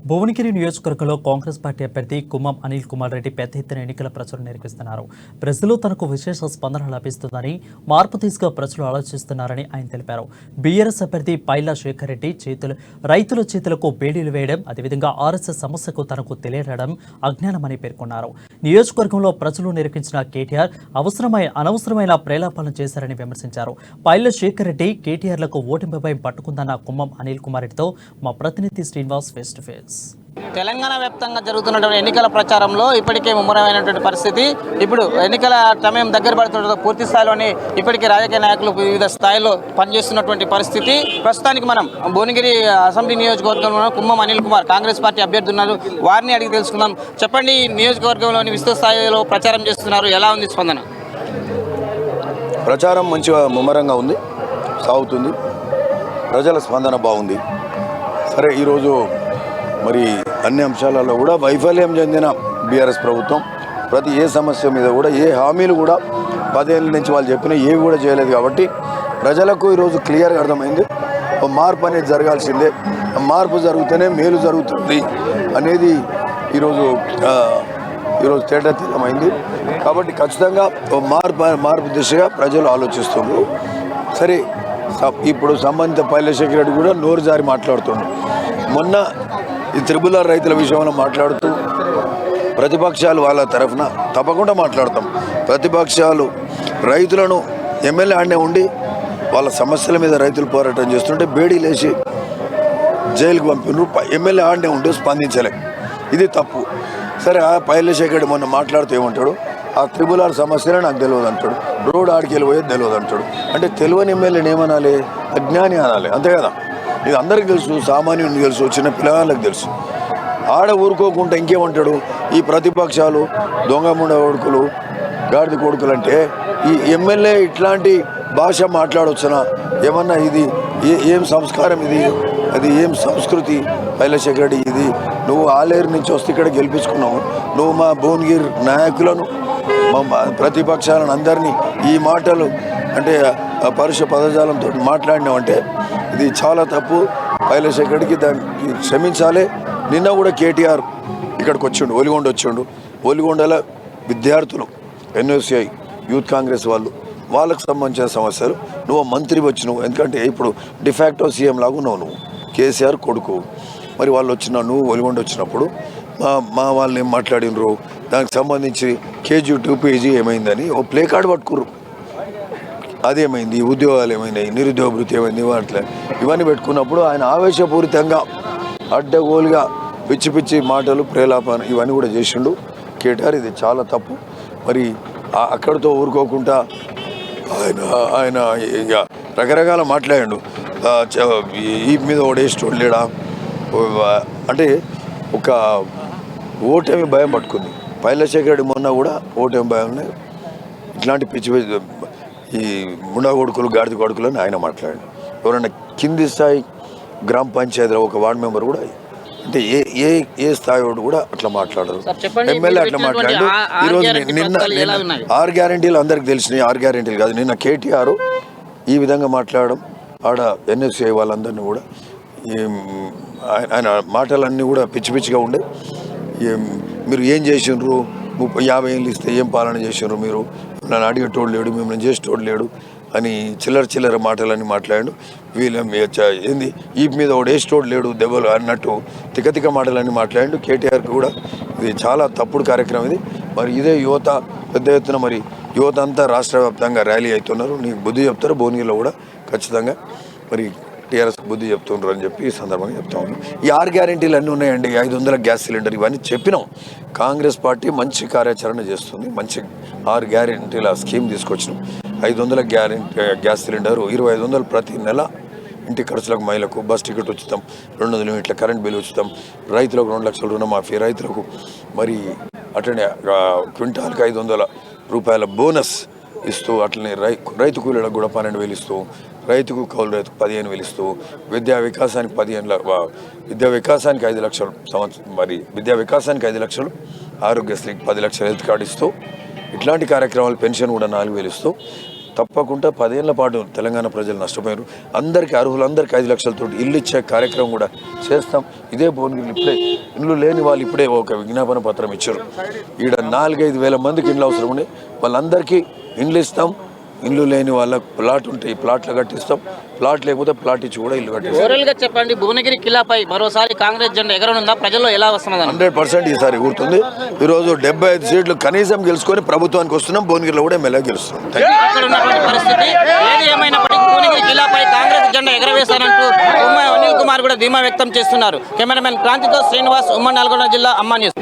భువనగిరి నియోజకవర్గంలో కాంగ్రెస్ పార్టీ అభ్యర్థి కుమ్మం అనిల్ కుమార్ రెడ్డి పెద్ద ఎత్తున ఎన్నికల ప్రచారం నిర్వహిస్తున్నారు. ప్రజలు తనకు విశేష స్పందన లభిస్తుందని, మార్పు తీసుకు ప్రజలు ఆలోచిస్తున్నారని ఆయన తెలిపారు. బీఆర్ఎస్ అభ్యర్థి పైలా శేఖర్ రెడ్డి రైతుల చేతులకు బేడీలు వేయడం, అదేవిధంగా ఆర్ఎస్ఎస్ సమస్యకు తనకు తెలియడం అజ్ఞానమని పేర్కొన్నారు. నియోజకవర్గంలో ప్రజలు నిరూపించిన కేటీఆర్ అనవసరమైన ప్రేలాపనలు చేశారని విమర్శించారు. పైలా శేఖర్ రెడ్డి కేటీఆర్లకు ఓటింపుపై పట్టుకుందన్న కుమ్మం అనిల్ కుమార్ రెడ్డితో మా ప్రతినిధి Srinivas face to face. Telangana వ్యాప్తంగా జరుగుతున్నటువంటి ఎన్నికల ప్రచారంలో ఇప్పటికే ముమ్మరమైనటువంటి పరిస్థితి. ఇప్పుడు ఎన్నికల సమయం దగ్గర పడుతుండటంతో పూర్తి స్థాయిలోని ఇప్పటికే రాజకీయ నాయకులు వివిధ స్థాయిలో పనిచేస్తున్నటువంటి పరిస్థితి. ప్రస్తుతానికి మనం భువనగిరి అసెంబ్లీ నియోజకవర్గంలో కుమ్మం అనిల్ కుమార్ కాంగ్రెస్ పార్టీ అభ్యర్థి ఉన్నారు. వారిని అడిగి తెలుసుకుందాం. చెప్పండి, నియోజకవర్గంలోని విస్తృత స్థాయిలో ప్రచారం చేస్తున్నారు, ఎలా ఉంది స్పందన? ప్రచారం మంచిగా ముమ్మరంగా ఉంది, సాగుతుంది. ప్రజల స్పందన బాగుంది. సరే, ఈరోజు మరి అన్ని అంశాలలో కూడా వైఫల్యం చెందిన బీఆర్ఎస్ ప్రభుత్వం ఏ సమస్య మీద కూడా ఏ హామీలు కూడా 10 ఏళ్ళ నుంచి వాళ్ళు చెప్పినా ఏవి కూడా చేయలేదు. కాబట్టి ప్రజలకు ఈరోజు క్లియర్గా అర్థమైంది, మార్పు అనేది జరగాల్సిందే, మార్పు జరిగితేనే మేలు జరుగుతుంది అనేది ఈరోజు తేటతెల్లమైంది. కాబట్టి ఖచ్చితంగా మార్పు దిశగా ప్రజలు ఆలోచిస్తున్నారు. సరే, ఇప్పుడు సంబంధిత పైలా శేఖర్ రెడ్డి కూడా నోరు జారి మాట్లాడుతున్నాడు. మొన్న ఈ త్రిపుల్ రైతుల విషయంలో మాట్లాడుతూ ప్రతిపక్షాలు వాళ్ళ తరఫున తప్పకుండా మాట్లాడతాం. ప్రతిపక్షాలు రైతులను ఎమ్మెల్యే ఆడనే ఉండి వాళ్ళ సమస్యల మీద రైతులు పోరాటం చేస్తుంటే బేడీలేసి జైలుకు పంపినారు. ఎమ్మెల్యే ఆడనే ఉండి స్పందించలే, ఇది తప్పు. సరే, ఆ పైలా శేఖర్ రెడ్డి మొన్న మాట్లాడుతూ ఏమంటాడు, ఆ త్రిపుల్ సమస్యలే నాకు తెలియదు అంటాడు, రోడ్ ఆడికి వెళ్ళిపోయేది తెలియదు అంటాడు. అంటే తెలియని ఎమ్మెల్యేని ఏమనాలి? అజ్ఞాని అనాలి, అంతే కదా. ఇది అందరికీ తెలుసు, సామాన్యునికి తెలుసు, చిన్న పిల్లగాళ్ళకి తెలుసు. ఆడ ఊరుకోకుండా ఇంకేమంటాడు, ఈ ప్రతిపక్షాలు దొంగ ముండ కొడుకులు, గాడిద కొడుకులు అంటే ఈ ఎమ్మెల్యే ఇట్లాంటి భాష మాట్లాడవచ్చునా? ఏమన్నా ఇది ఏం సంస్కారం, అది ఏం సంస్కృతి? పైలా శేఖర్ రెడ్డి, ఇది నువ్వు ఆలేరు నుంచి వస్తే ఇక్కడ గెలిపించుకున్నావు, నువ్వు మా భువనగిరి నాయకులను, మా ప్రతిపక్షాలను అందరినీ ఈ మాటలు అంటే పరుష పదజాలంతో మాట్లాడినావంటే ఇది చాలా తప్పు. పైలా శేఖర్ రెడ్డికి దానికి క్షమించాలి. నిన్న కూడా కేటీఆర్ ఇక్కడికి వచ్చిండు, ఒలిగొండ వచ్చిండు. ఒలిగొండల విద్యార్థులు, ఎన్ఎస్ఐ యూత్ కాంగ్రెస్ వాళ్ళకు సంబంధించిన సమస్యలు నువ్వు మంత్రి వచ్చినావు. ఎందుకంటే ఇప్పుడు డిఫాక్టో సీఎం లాగా ఉన్నావు, నువ్వు కేసీఆర్ కొడుకు. మరి వాళ్ళు నువ్వు ఒలిగొండ వచ్చినప్పుడు మా వాళ్ళని ఏం మాట్లాడినరు, దానికి సంబంధించి కేజీ 2 పేజీ ఏమైందని ఓ ప్లే కార్డు పట్టుకుర్రు. అదేమైంది, ఉద్యోగాలు ఏమైనాయి, నిరుద్యోగ భృతి ఏమైంది, అట్లా ఇవన్నీ పెట్టుకున్నప్పుడు ఆయన ఆవేశపూరితంగా అడ్డగోలుగా పిచ్చి పిచ్చి మాటలు, ప్రేలాపన ఇవన్నీ కూడా చేసిండు కేటీఆర్. ఇది చాలా తప్పు. మరి అక్కడితో ఊరుకోకుండా ఆయన ఇక రకరకాల మాట్లాడాడు. ఈ మీద ఓడేసేటోడు లేడా అంటే ఒక ఓటమి భయం పట్టుకుంది పైలా శేఖర్ రెడ్డి. మొన్న కూడా ఓటమి భయం, ఇట్లాంటి పిచ్చి ఈ ముండా కొడుకులు, గాడిద కొడుకులు అని ఆయన మాట్లాడాడు. ఎవరైనా కింది స్థాయి గ్రామ పంచాయతీలో ఒక వార్డు మెంబర్ కూడా అంటే ఏ స్థాయి వాడు కూడా అట్లా మాట్లాడరు, ఎమ్మెల్యే అట్లా మాట్లాడాడు. ఈరోజు నిన్న 6 గ్యారెంటీలు అందరికి తెలిసినాయి. 6 గ్యారెంటీలు కాదు, నిన్న కేటీఆర్ ఈ విధంగా మాట్లాడడం, ఆడ ఎన్ఎస్ఐ వాళ్ళందరినీ కూడా ఆయన మాటలన్నీ కూడా పిచ్చి పిచ్చిగా ఉండే. మీరు ఏం చేసిండ్రు, 50 ఏళ్ళు ఇస్తే ఏం పాలన చేసిండ్రు, మీరు నన్ను అడిగేటోడు లేడు, మిమ్మల్ని చేసేటోడు లేడు అని చిల్లర మాటలన్నీ మాట్లాడాడు. వీళ్ళ ఏంది ఈ మీద ఓడేసేటోడు లేడు దెబ్బలు అన్నట్టు తిక్క మాటలన్నీ మాట్లాడాడు. కేటీఆర్కి కూడా ఇది చాలా తప్పుడు కార్యక్రమం ఇది. మరి ఇదే యువత పెద్ద ఎత్తున మరి యువత అంతా రాష్ట్ర వ్యాప్తంగా ర్యాలీ అవుతున్నారు. నీకు బుద్ధి చెప్తారు. భువనగిరిలో కూడా ఖచ్చితంగా మరి టీఆర్ఎస్ బుద్ధి చెప్తుండ్రు అని చెప్పి ఈ సందర్భంగా చెప్తా ఉన్నాం. ఈ 6 గ్యారెంటీలు అన్నీ ఉన్నాయండి. 500 గ్యాస్ సిలిండర్ ఇవన్నీ చెప్పినాం. కాంగ్రెస్ పార్టీ మంచి కార్యాచరణ చేస్తుంది. మంచి 6 గ్యారెంటీల స్కీమ్ తీసుకొచ్చినాం. 500 గ్యాస్ సిలిండర్, 2500 ప్రతి నెల ఇంటి ఖర్చులకు, మహిళలకు బస్ టికెట్ ఉచితం, 200 యూనిట్ల కరెంట్ బిల్ ఉచితం, రైతులకు 2 లక్షల రుణమాఫీ, రైతులకు మరి అట్లనే క్వింటాల్కి 500 రూపాయల బోనస్ ఇస్తూ, అట్లనే రైతు కూలీలకు కూడా 12,000 ఇస్తూ, రైతుకు కౌలు రైతుకు 15,000 ఇస్తూ, విద్యా వికాసానికి 5 లక్షలు సంవత్సరం, మరి విద్యా వికాసానికి 5 లక్షలు, ఆరోగ్యశ్రీకి 10 లక్షల హెల్త్ కార్డు ఇస్తూ, ఇట్లాంటి కార్యక్రమాలు, పెన్షన్ కూడా 4,000 ఇస్తూ తప్పకుండా 10 ఏళ్ల పాటు తెలంగాణ ప్రజలు నష్టపోయారు. అందరికీ అర్హులందరికీ 5 లక్షలతో ఇల్లు ఇచ్చే కార్యక్రమం కూడా చేస్తాం. ఇదే భువనగిరిలో ఇప్పుడే ఇండ్లు లేని వాళ్ళు ఇప్పుడే ఒక విజ్ఞాపన పత్రం ఇచ్చారు. ఈడ 4-5 వేల మందికి ఇండ్లు అవసరం ఉండే వాళ్ళందరికీ ఇండ్లు ఇస్తాం. ఇండ్లు లేని వాళ్ళకి ప్లాట్ ఉంటాయి, ప్లాట్లు కట్టిస్తాం. ప్లాట్ లేకపోతే ప్లాట్ ఇచ్చి కూడా ఇల్లు కట్టిస్తాం. ఓవరాల్గా చెప్పండి, భువనగిరి కిలాపై మరోసారి కాంగ్రెస్ జెండా ఎగరనుందా? ప్రజల్లో ఎలా వస్తున్నది? 100% ఈసారి గుర్తుంది. ఈరోజు 75 సీట్లు కనీసం గెలుచుకొని ప్రభుత్వానికి వస్తున్నాం. భువనగిరిలో కూడా ఎమ్మెల్యే గెలుస్తున్నాం. ఇక్కడ ఉన్నటువంటి పరిస్థితి ఏది ఏమైనప్పటికీ భువనగిరి కిలాపై కాంగ్రెస్ జెండా ఎగరవేశారంటూ అనిల్ కుమార్ కూడా ధీమా వ్యక్తం చేస్తున్నారు. కెమెరామెన్ క్రాంతితో శ్రీనివాస్, ఉమ్మడి నల్గొండ జిల్లా అమ్మా న్యూస్.